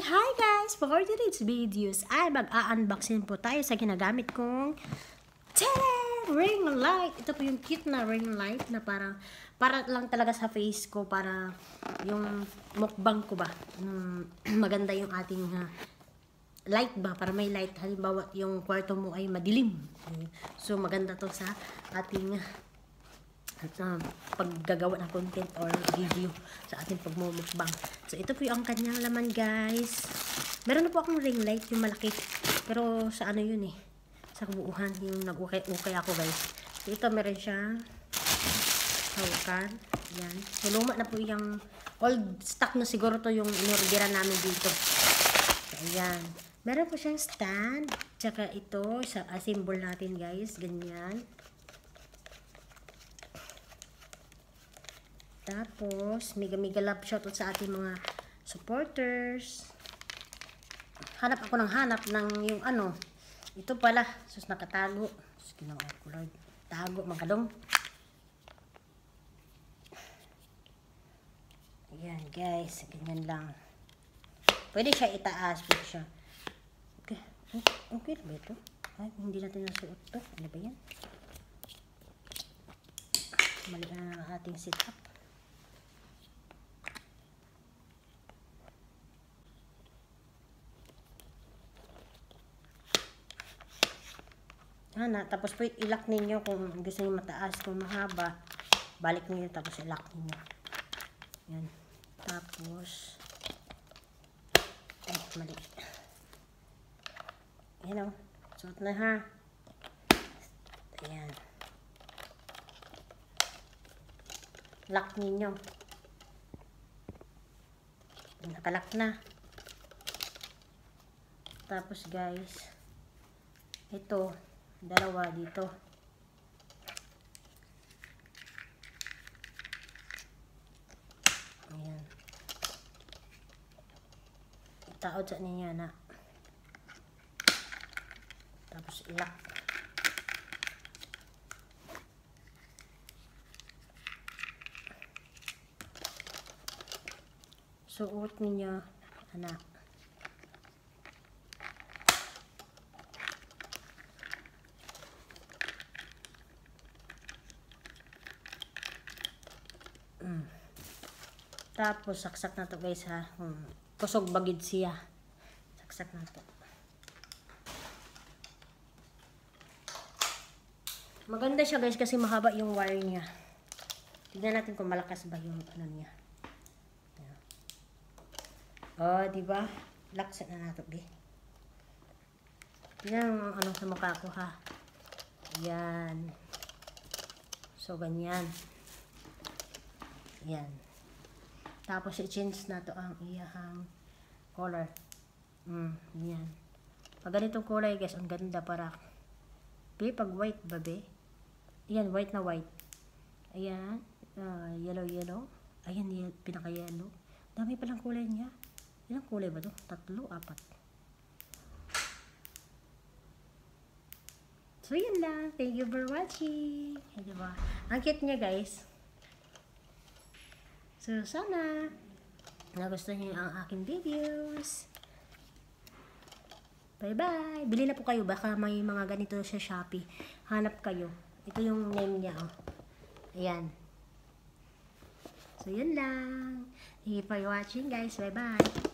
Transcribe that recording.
Hi guys! For today's videos ay mag-a-unboxing po tayo sa ginagamit kong ring light. Ito po yung cute na ring light na para lang talaga sa face ko, para yung mukbang ko ba. Maganda yung ating light ba, para may light. Halimbawa yung kwarto mo ay madilim. So maganda to sa ating paggagawa ng content or video sa ating pagmumukbang. So ito po yung kanyang laman, guys. Meron na po akong ring light, yung malaki, pero sa ano yun sa kabuuhan, yung nag-ukay ako, guys. So ito meron siyang hawakan, yan. So luma na po yung old stock na siguro to yung inorderan namin dito. So ayan, meron po siyang stand, tsaka ito sa symbol natin, guys, ganyan. Tapos, mega love shoutout sa ating mga supporters. Hanap ako ng yung ano. Ito pala. Sus, nakatago. Sus, ginawa ko, Lord. Tago, magkadong. Ayan, guys. Ganyan lang. Pwede siya itaas. Pwede siya. Okay. Okay ba ito? Ay, hindi natin nasuot to. Ano ba yan? Mali na ang ating setup. Tapos po ilak ninyo kung gusto niyo mataas, kung mahaba, balik niyo tapos ilak niyo. Yan. Tapos mali. Yan o. Suot na ha. Ayan. Lock ninyo. Nakalock na. Tapos guys, ito dalawa dito. Ayan. Itaod sa ninyo na. Tapos ilak. Suot ninyo, anak. Tapos saksak na to, guys, ha. Kusog bagid siya. Saksak na to. Maganda siya, guys, kasi mahaba yung wire niya. Tignan natin kung malakas ba yung ano niya. Oh, di ba? Laksa na nato, guys. Tignan ang ano sa mukha ko, ha. Yan. So ganyan. Yan. Tapos i-change na to ang iyahang color. Yan. Pag ganitong kulay, guys, ang ganda para. Pag white, babe. Ayan, white na white. Ayan. Yellow. Ayan, pinaka-yellow. Dami palang kulay niya. Ilang kulay ba to? 3, 4. So, yun lang. Thank you for watching. Diba? Ang cute niya, guys. So, sana nagustuhan niyo ang aking videos. Bye-bye! Bili na po kayo. Baka may mga ganito sa Shopee. Hanap kayo. Ito yung name niya. Oh. Ayan. So, yun lang. Thank you for watching, guys. Bye-bye!